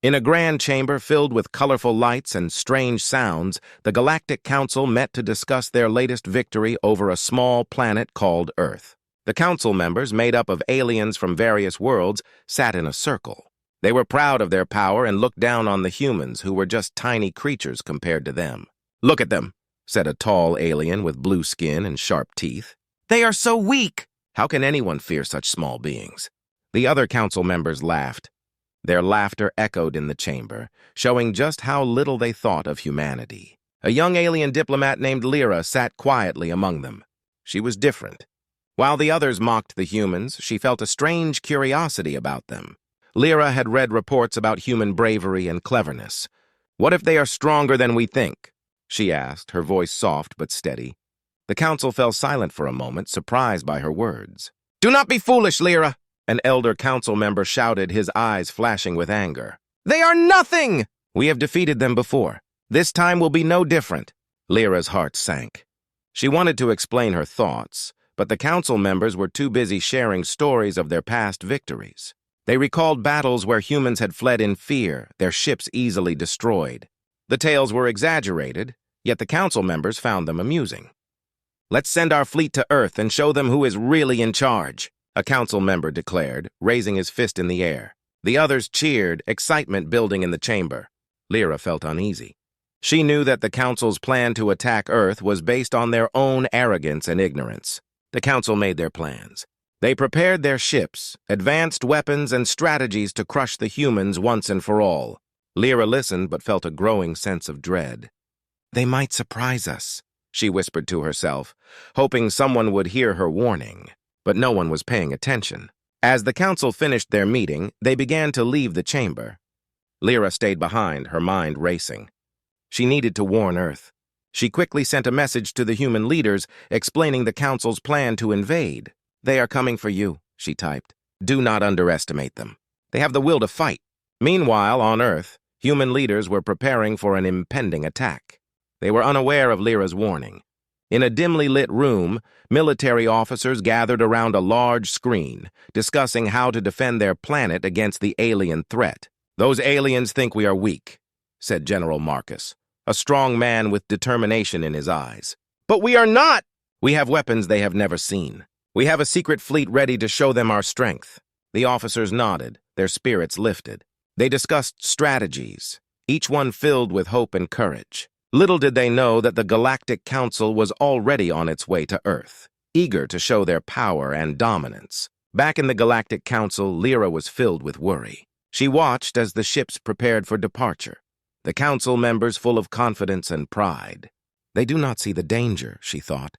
In a grand chamber filled with colorful lights and strange sounds, the Galactic Council met to discuss their latest victory over a small planet called Earth. The council members, made up of aliens from various worlds, sat in a circle. They were proud of their power and looked down on the humans, who were just tiny creatures compared to them. "Look at them," said a tall alien with blue skin and sharp teeth. "They are so weak! How can anyone fear such small beings?" The other council members laughed. Their laughter echoed in the chamber, showing just how little they thought of humanity. A young alien diplomat named Lyra sat quietly among them. She was different. While the others mocked the humans, she felt a strange curiosity about them. Lyra had read reports about human bravery and cleverness. "What if they are stronger than we think?" she asked, her voice soft but steady. The council fell silent for a moment, surprised by her words. "Do not be foolish, Lyra!" An elder council member shouted, his eyes flashing with anger. "They are nothing! We have defeated them before. This time will be no different." Lyra's heart sank. She wanted to explain her thoughts, but the council members were too busy sharing stories of their past victories. They recalled battles where humans had fled in fear, their ships easily destroyed. The tales were exaggerated, yet the council members found them amusing. "Let's send our fleet to Earth and show them who is really in charge," a council member declared, raising his fist in the air. The others cheered, excitement building in the chamber. Lyra felt uneasy. She knew that the council's plan to attack Earth was based on their own arrogance and ignorance. The council made their plans. They prepared their ships, advanced weapons, and strategies to crush the humans once and for all. Lyra listened but felt a growing sense of dread. "They might surprise us," she whispered to herself, hoping someone would hear her warning. But no one was paying attention. As the council finished their meeting, they began to leave the chamber. Lyra stayed behind, her mind racing. She needed to warn Earth. She quickly sent a message to the human leaders, explaining the council's plan to invade. "They are coming for you," she typed. "Do not underestimate them. They have the will to fight." Meanwhile, on Earth, human leaders were preparing for an impending attack. They were unaware of Lyra's warning. In a dimly lit room, military officers gathered around a large screen, discussing how to defend their planet against the alien threat. "Those aliens think we are weak," said General Marcus, a strong man with determination in his eyes. "But we are not! We have weapons they have never seen. We have a secret fleet ready to show them our strength." The officers nodded, their spirits lifted. They discussed strategies, each one filled with hope and courage. Little did they know that the Galactic Council was already on its way to Earth, eager to show their power and dominance. Back in the Galactic Council, Lyra was filled with worry. She watched as the ships prepared for departure, the council members full of confidence and pride. They do not see the danger, she thought.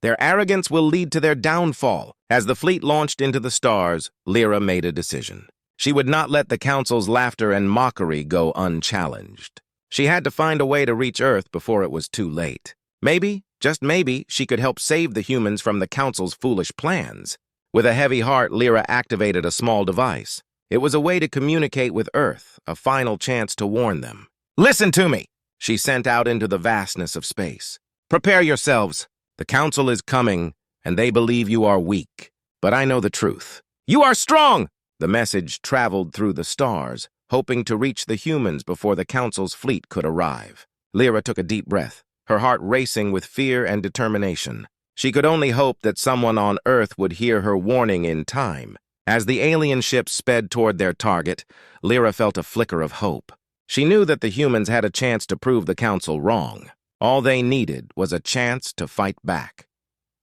Their arrogance will lead to their downfall. As the fleet launched into the stars, Lyra made a decision. She would not let the council's laughter and mockery go unchallenged. She had to find a way to reach Earth before it was too late. Maybe, just maybe, she could help save the humans from the council's foolish plans. With a heavy heart, Lyra activated a small device. It was a way to communicate with Earth, a final chance to warn them. "Listen to me!" she sent out into the vastness of space. "Prepare yourselves. The council is coming, and they believe you are weak. But I know the truth. You are strong!" The message traveled through the stars, hoping to reach the humans before the council's fleet could arrive. Lyra took a deep breath, her heart racing with fear and determination. She could only hope that someone on Earth would hear her warning in time. As the alien ships sped toward their target, Lyra felt a flicker of hope. She knew that the humans had a chance to prove the council wrong. All they needed was a chance to fight back.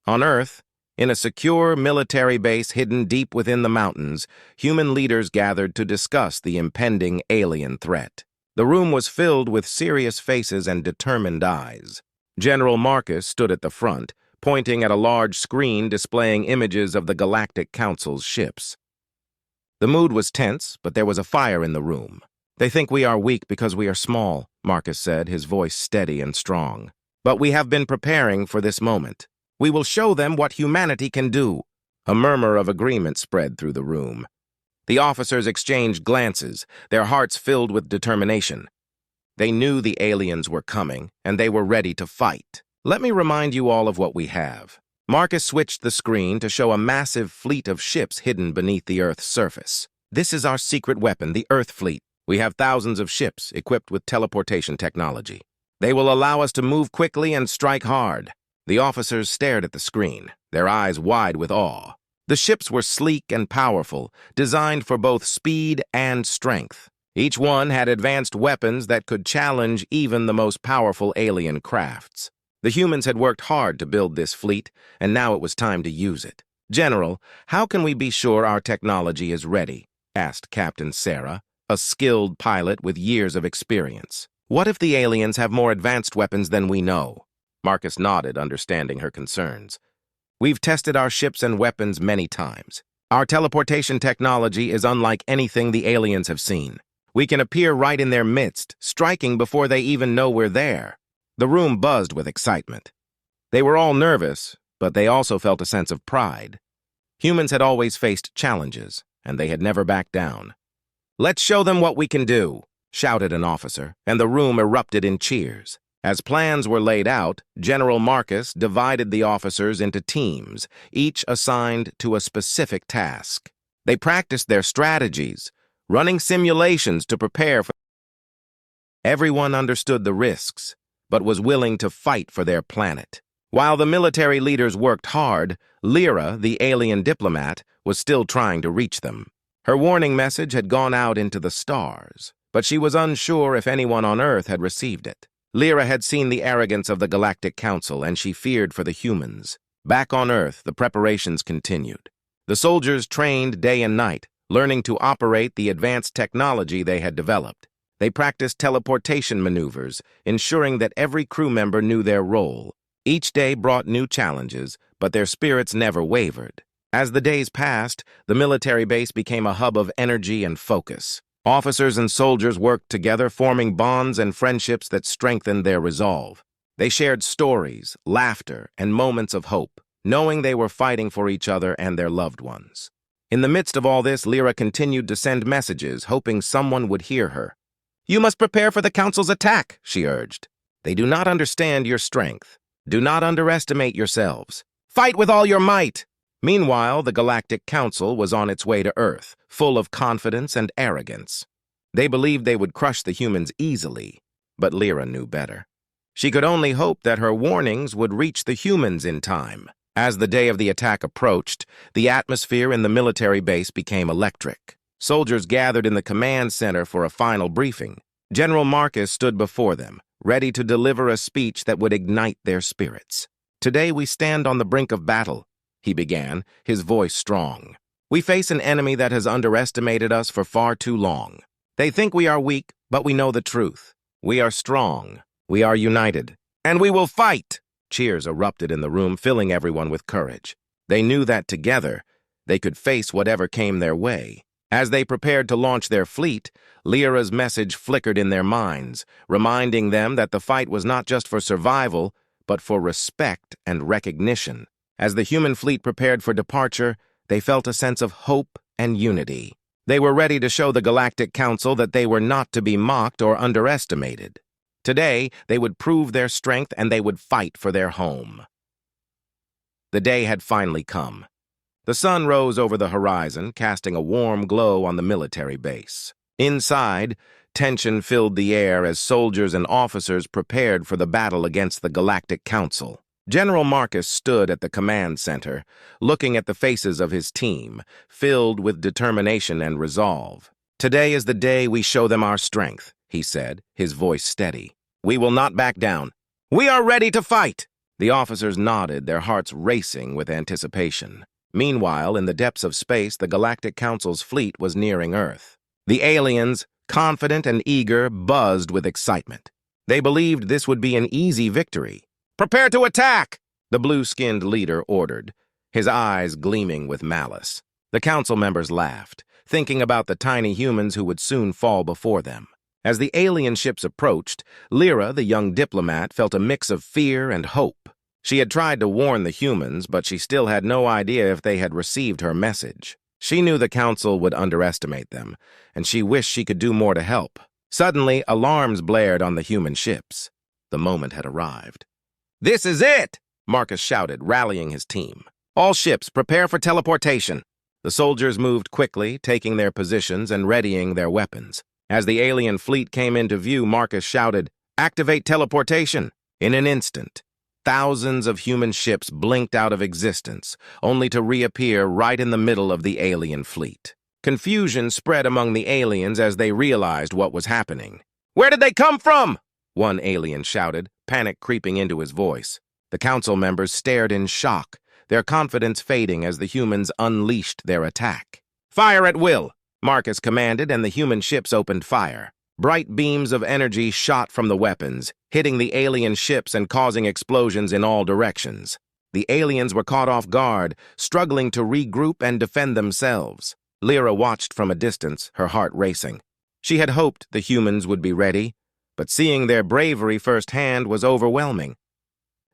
On Earth, in a secure military base hidden deep within the mountains, human leaders gathered to discuss the impending alien threat. The room was filled with serious faces and determined eyes. General Marcus stood at the front, pointing at a large screen displaying images of the Galactic Council's ships. The mood was tense, but there was a fire in the room. "They think we are weak because we are small," Marcus said, his voice steady and strong. "But we have been preparing for this moment. We will show them what humanity can do." A murmur of agreement spread through the room. The officers exchanged glances, their hearts filled with determination. They knew the aliens were coming, and they were ready to fight. "Let me remind you all of what we have." Marcus switched the screen to show a massive fleet of ships hidden beneath the Earth's surface. "This is our secret weapon, the Earth Fleet. We have thousands of ships equipped with teleportation technology. They will allow us to move quickly and strike hard." The officers stared at the screen, their eyes wide with awe. The ships were sleek and powerful, designed for both speed and strength. Each one had advanced weapons that could challenge even the most powerful alien crafts. The humans had worked hard to build this fleet, and now it was time to use it. "General, how can we be sure our technology is ready?" asked Captain Sarah, a skilled pilot with years of experience. "What if the aliens have more advanced weapons than we know?" Marcus nodded, understanding her concerns. "We've tested our ships and weapons many times. Our teleportation technology is unlike anything the aliens have seen. We can appear right in their midst, striking before they even know we're there." The room buzzed with excitement. They were all nervous, but they also felt a sense of pride. Humans had always faced challenges, and they had never backed down. "Let's show them what we can do," shouted an officer, and the room erupted in cheers. As plans were laid out, General Marcus divided the officers into teams, each assigned to a specific task. They practiced their strategies, running simulations to prepare for. Everyone understood the risks, but was willing to fight for their planet. While the military leaders worked hard, Lyra, the alien diplomat, was still trying to reach them. Her warning message had gone out into the stars, but she was unsure if anyone on Earth had received it. Lyra had seen the arrogance of the Galactic Council, and she feared for the humans. Back on Earth, the preparations continued. The soldiers trained day and night, learning to operate the advanced technology they had developed. They practiced teleportation maneuvers, ensuring that every crew member knew their role. Each day brought new challenges, but their spirits never wavered. As the days passed, the military base became a hub of energy and focus. Officers and soldiers worked together, forming bonds and friendships that strengthened their resolve. They shared stories, laughter, and moments of hope, knowing they were fighting for each other and their loved ones. In the midst of all this, Lyra continued to send messages, hoping someone would hear her. "You must prepare for the Council's attack," she urged. "They do not understand your strength. Do not underestimate yourselves. Fight with all your might." Meanwhile, the Galactic Council was on its way to Earth, full of confidence and arrogance. They believed they would crush the humans easily, but Lyra knew better. She could only hope that her warnings would reach the humans in time. As the day of the attack approached, the atmosphere in the military base became electric. Soldiers gathered in the command center for a final briefing. General Marcus stood before them, ready to deliver a speech that would ignite their spirits. "Today we stand on the brink of battle," he began, his voice strong. "We face an enemy that has underestimated us for far too long. They think we are weak, but we know the truth. We are strong. We are united. And we will fight!" Cheers erupted in the room, filling everyone with courage. They knew that together, they could face whatever came their way. As they prepared to launch their fleet, Lyra's message flickered in their minds, reminding them that the fight was not just for survival, but for respect and recognition. As the human fleet prepared for departure, they felt a sense of hope and unity. They were ready to show the Galactic Council that they were not to be mocked or underestimated. Today, they would prove their strength and they would fight for their home. The day had finally come. The sun rose over the horizon, casting a warm glow on the military base. Inside, tension filled the air as soldiers and officers prepared for the battle against the Galactic Council. General Marcus stood at the command center, looking at the faces of his team, filled with determination and resolve. "Today is the day we show them our strength," he said, his voice steady. "We will not back down. We are ready to fight!" The officers nodded, their hearts racing with anticipation. Meanwhile, in the depths of space, the Galactic Council's fleet was nearing Earth. The aliens, confident and eager, buzzed with excitement. They believed this would be an easy victory. "Prepare to attack!" the blue-skinned leader ordered, his eyes gleaming with malice. The council members laughed, thinking about the tiny humans who would soon fall before them. As the alien ships approached, Lyra, the young diplomat, felt a mix of fear and hope. She had tried to warn the humans, but she still had no idea if they had received her message. She knew the council would underestimate them, and she wished she could do more to help. Suddenly, alarms blared on the human ships. The moment had arrived. "This is it!" Marcus shouted, rallying his team. "All ships, prepare for teleportation." The soldiers moved quickly, taking their positions and readying their weapons. As the alien fleet came into view, Marcus shouted, "Activate teleportation!" In an instant, thousands of human ships blinked out of existence, only to reappear right in the middle of the alien fleet. Confusion spread among the aliens as they realized what was happening. "Where did they come from?" one alien shouted, panic creeping into his voice. The council members stared in shock, their confidence fading as the humans unleashed their attack. "Fire at will!" Marcus commanded, and the human ships opened fire. Bright beams of energy shot from the weapons, hitting the alien ships and causing explosions in all directions. The aliens were caught off guard, struggling to regroup and defend themselves. Lyra watched from a distance, her heart racing. She had hoped the humans would be ready, but seeing their bravery firsthand was overwhelming.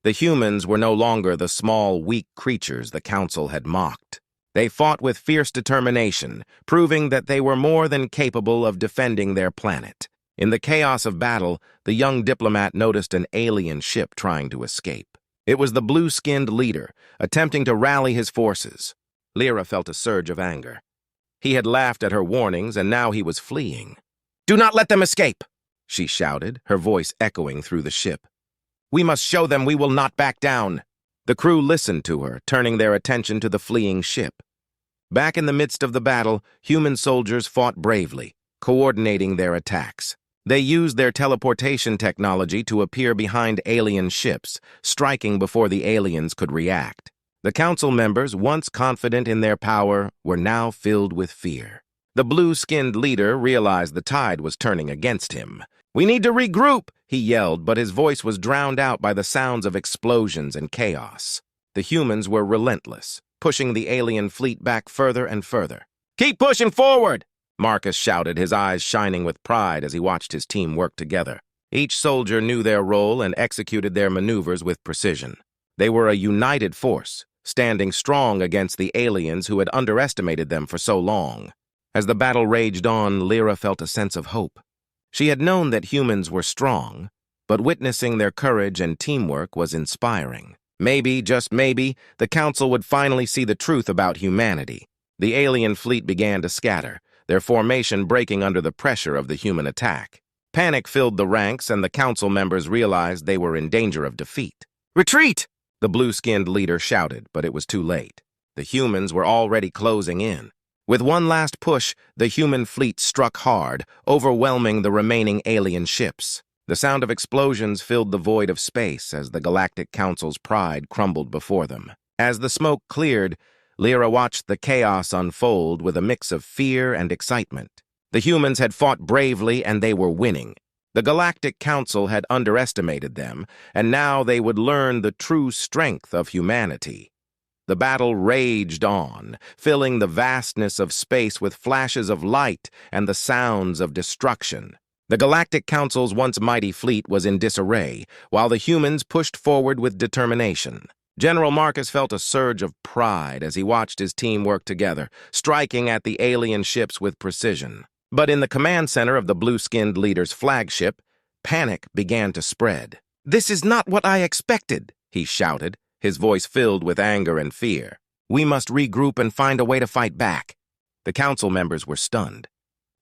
The humans were no longer the small, weak creatures the council had mocked. They fought with fierce determination, proving that they were more than capable of defending their planet. In the chaos of battle, the young diplomat noticed an alien ship trying to escape. It was the blue-skinned leader, attempting to rally his forces. Lyra felt a surge of anger. He had laughed at her warnings, and now he was fleeing. "Do not let them escape!" she shouted, her voice echoing through the ship. "We must show them we will not back down." The crew listened to her, turning their attention to the fleeing ship. Back in the midst of the battle, human soldiers fought bravely, coordinating their attacks. They used their teleportation technology to appear behind alien ships, striking before the aliens could react. The council members, once confident in their power, were now filled with fear. The blue-skinned leader realized the tide was turning against him. "We need to regroup," he yelled, but his voice was drowned out by the sounds of explosions and chaos. The humans were relentless, pushing the alien fleet back further and further. "Keep pushing forward!" Marcus shouted, his eyes shining with pride as he watched his team work together. Each soldier knew their role and executed their maneuvers with precision. They were a united force, standing strong against the aliens who had underestimated them for so long. As the battle raged on, Lyra felt a sense of hope. She had known that humans were strong, but witnessing their courage and teamwork was inspiring. Maybe, just maybe, the council would finally see the truth about humanity. The alien fleet began to scatter, their formation breaking under the pressure of the human attack. Panic filled the ranks, and the council members realized they were in danger of defeat. "Retreat!" the blue-skinned leader shouted, but it was too late. The humans were already closing in. With one last push, the human fleet struck hard, overwhelming the remaining alien ships. The sound of explosions filled the void of space as the Galactic Council's pride crumbled before them. As the smoke cleared, Lyra watched the chaos unfold with a mix of fear and excitement. The humans had fought bravely, and they were winning. The Galactic Council had underestimated them, and now they would learn the true strength of humanity. The battle raged on, filling the vastness of space with flashes of light and the sounds of destruction. The Galactic Council's once mighty fleet was in disarray, while the humans pushed forward with determination. General Marcus felt a surge of pride as he watched his team work together, striking at the alien ships with precision. But in the command center of the blue-skinned leader's flagship, panic began to spread. "This is not what I expected," he shouted, his voice filled with anger and fear. "We must regroup and find a way to fight back." The council members were stunned.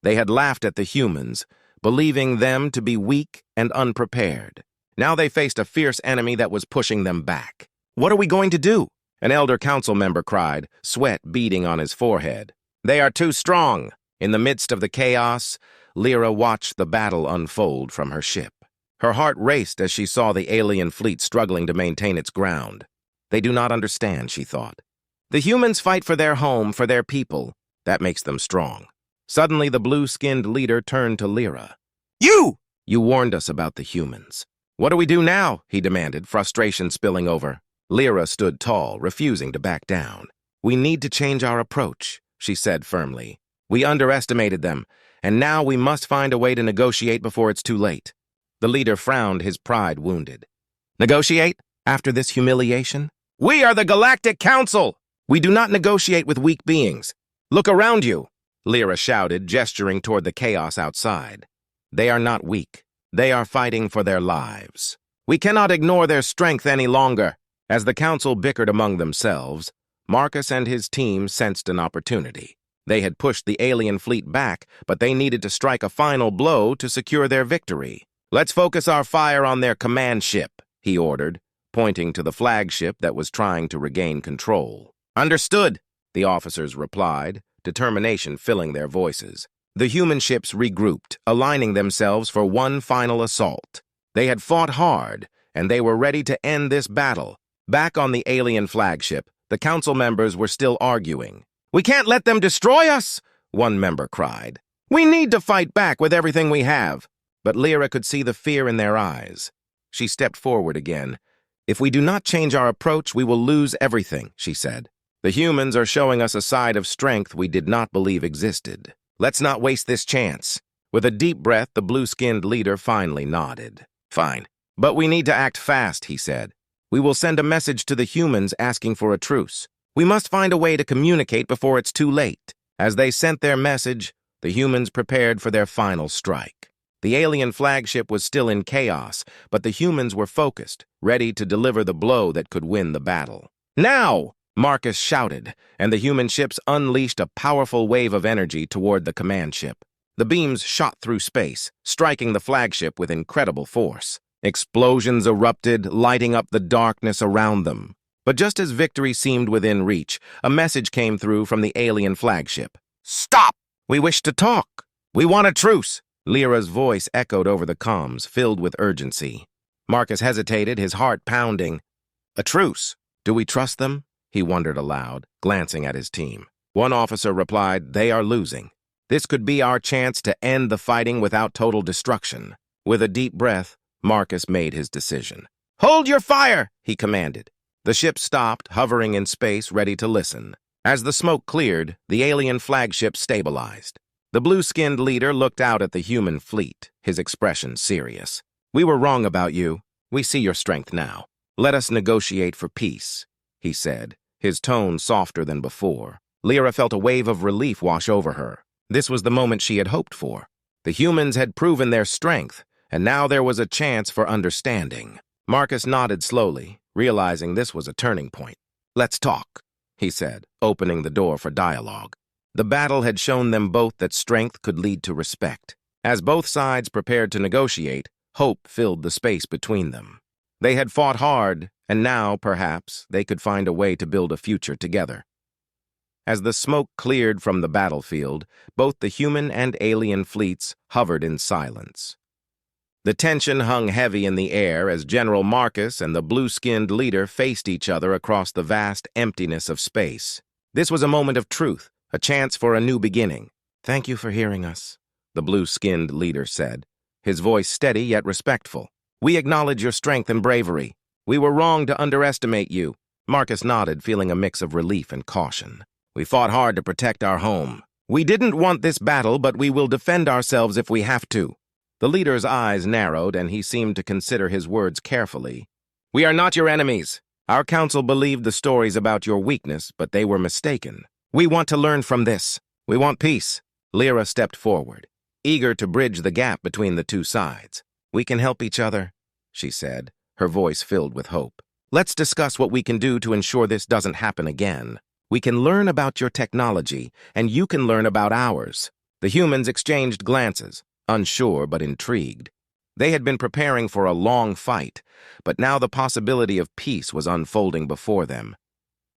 They had laughed at the humans, believing them to be weak and unprepared. Now they faced a fierce enemy that was pushing them back. "What are we going to do?" an elder council member cried, sweat beading on his forehead. "They are too strong." In the midst of the chaos, Lyra watched the battle unfold from her ship. Her heart raced as she saw the alien fleet struggling to maintain its ground. "They do not understand," she thought. "The humans fight for their home, for their people. That makes them strong." Suddenly, the blue-skinned leader turned to Lyra. "You warned us about the humans." "What do we do now?" he demanded, frustration spilling over. Lyra stood tall, refusing to back down. "We need to change our approach," she said firmly. "We underestimated them, and now we must find a way to negotiate before it's too late." The leader frowned, his pride wounded. "Negotiate? After this humiliation? We are the Galactic Council! We do not negotiate with weak beings. Look around you!" Lyra shouted, gesturing toward the chaos outside. "They are not weak. They are fighting for their lives. We cannot ignore their strength any longer." As the council bickered among themselves, Marcus and his team sensed an opportunity. They had pushed the alien fleet back, but they needed to strike a final blow to secure their victory. "Let's focus our fire on their command ship," he ordered, pointing to the flagship that was trying to regain control. "Understood," the officers replied, determination filling their voices. The human ships regrouped, aligning themselves for one final assault. They had fought hard, and they were ready to end this battle. Back on the alien flagship, the council members were still arguing. "We can't let them destroy us," one member cried. "We need to fight back with everything we have." But Lyra could see the fear in their eyes. She stepped forward again. "If we do not change our approach, we will lose everything," she said. "The humans are showing us a side of strength we did not believe existed. Let's not waste this chance." With a deep breath, the blue-skinned leader finally nodded. "Fine. But we need to act fast," he said. "We will send a message to the humans asking for a truce. We must find a way to communicate before it's too late." As they sent their message, the humans prepared for their final strike. The alien flagship was still in chaos, but the humans were focused, ready to deliver the blow that could win the battle. "Now!" Marcus shouted, and the human ships unleashed a powerful wave of energy toward the command ship. The beams shot through space, striking the flagship with incredible force. Explosions erupted, lighting up the darkness around them. But just as victory seemed within reach, a message came through from the alien flagship. "Stop! We wish to talk. We want a truce." Lyra's voice echoed over the comms, filled with urgency. Marcus hesitated, his heart pounding. "A truce? Do we trust them?" He wondered aloud, glancing at his team. One officer replied, "They are losing. This could be our chance to end the fighting without total destruction." With a deep breath, Marcus made his decision. "Hold your fire!" he commanded. The ship stopped, hovering in space, ready to listen. As the smoke cleared, the alien flagship stabilized. The blue-skinned leader looked out at the human fleet, his expression serious. "We were wrong about you. We see your strength now. Let us negotiate for peace," he said, his tone softer than before. Lyra felt a wave of relief wash over her. This was the moment she had hoped for. The humans had proven their strength, and now there was a chance for understanding. Marcus nodded slowly, realizing this was a turning point. "Let's talk," he said, opening the door for dialogue. The battle had shown them both that strength could lead to respect. As both sides prepared to negotiate, hope filled the space between them. They had fought hard, and now, perhaps, they could find a way to build a future together. As the smoke cleared from the battlefield, both the human and alien fleets hovered in silence. The tension hung heavy in the air as General Marcus and the blue-skinned leader faced each other across the vast emptiness of space. This was a moment of truth, a chance for a new beginning. "Thank you for hearing us," the blue-skinned leader said, his voice steady yet respectful. "We acknowledge your strength and bravery. We were wrong to underestimate you." Marcus nodded, feeling a mix of relief and caution. "We fought hard to protect our home. We didn't want this battle, but we will defend ourselves if we have to." The leader's eyes narrowed, and he seemed to consider his words carefully. "We are not your enemies. Our council believed the stories about your weakness, but they were mistaken. We want to learn from this. We want peace." Lyra stepped forward, eager to bridge the gap between the two sides. "We can help each other," she said, her voice filled with hope. "Let's discuss what we can do to ensure this doesn't happen again. We can learn about your technology, and you can learn about ours." The humans exchanged glances, unsure but intrigued. They had been preparing for a long fight, but now the possibility of peace was unfolding before them.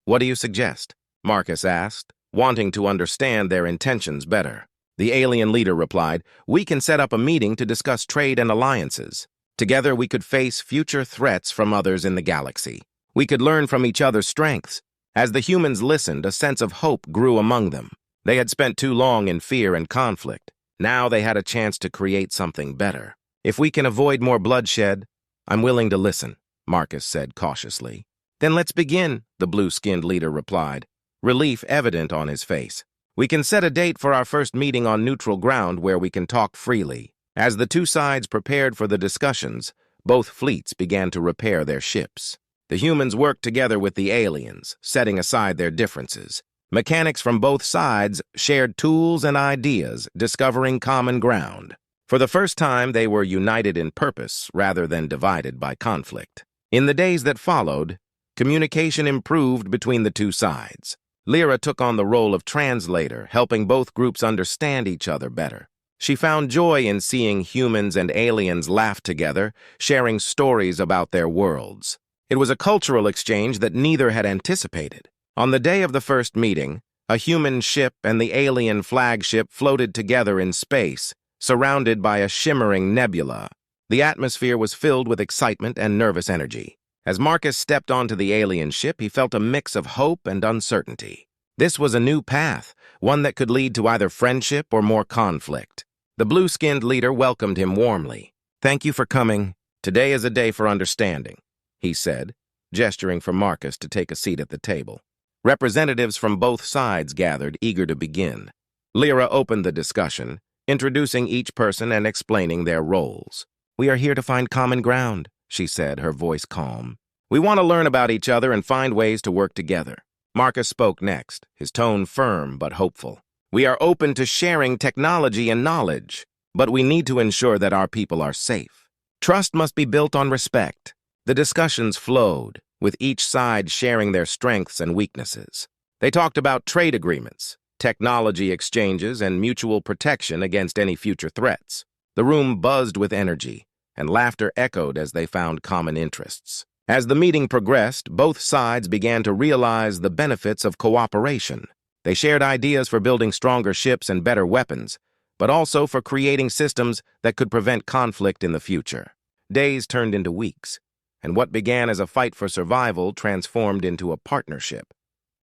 "What do you suggest?" Marcus asked, wanting to understand their intentions better. The alien leader replied, "We can set up a meeting to discuss trade and alliances. Together we could face future threats from others in the galaxy. We could learn from each other's strengths." As the humans listened, a sense of hope grew among them. They had spent too long in fear and conflict. Now they had a chance to create something better. "If we can avoid more bloodshed, I'm willing to listen," Marcus said cautiously. "Then let's begin," the blue-skinned leader replied, relief evident on his face. "We can set a date for our first meeting on neutral ground where we can talk freely." As the two sides prepared for the discussions, both fleets began to repair their ships. The humans worked together with the aliens, setting aside their differences. Mechanics from both sides shared tools and ideas, discovering common ground. For the first time, they were united in purpose rather than divided by conflict. In the days that followed, communication improved between the two sides. Lyra took on the role of translator, helping both groups understand each other better. She found joy in seeing humans and aliens laugh together, sharing stories about their worlds. It was a cultural exchange that neither had anticipated. On the day of the first meeting, a human ship and the alien flagship floated together in space, surrounded by a shimmering nebula. The atmosphere was filled with excitement and nervous energy. As Marcus stepped onto the alien ship, he felt a mix of hope and uncertainty. This was a new path, one that could lead to either friendship or more conflict. The blue-skinned leader welcomed him warmly. "Thank you for coming. Today is a day for understanding," he said, gesturing for Marcus to take a seat at the table. Representatives from both sides gathered, eager to begin. Lyra opened the discussion, introducing each person and explaining their roles. "We are here to find common ground," she said, her voice calm. "We want to learn about each other and find ways to work together." Marcus spoke next, his tone firm but hopeful. "We are open to sharing technology and knowledge, but we need to ensure that our people are safe. Trust must be built on respect." The discussions flowed, with each side sharing their strengths and weaknesses. They talked about trade agreements, technology exchanges, and mutual protection against any future threats. The room buzzed with energy, and laughter echoed as they found common interests. As the meeting progressed, both sides began to realize the benefits of cooperation. They shared ideas for building stronger ships and better weapons, but also for creating systems that could prevent conflict in the future. Days turned into weeks, and what began as a fight for survival transformed into a partnership.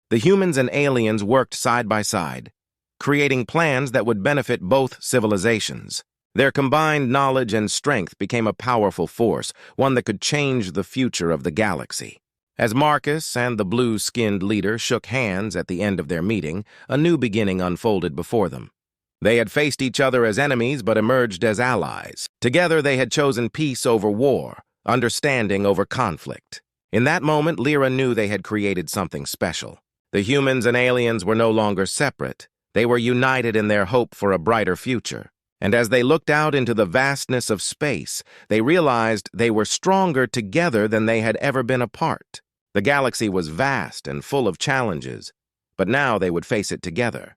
The humans and aliens worked side by side, creating plans that would benefit both civilizations. Their combined knowledge and strength became a powerful force, one that could change the future of the galaxy. As Marcus and the blue-skinned leader shook hands at the end of their meeting, a new beginning unfolded before them. They had faced each other as enemies but emerged as allies. Together they had chosen peace over war, understanding over conflict. In that moment, Lyra knew they had created something special. The humans and aliens were no longer separate. They were united in their hope for a brighter future. And as they looked out into the vastness of space, they realized they were stronger together than they had ever been apart. The galaxy was vast and full of challenges, but now they would face it together.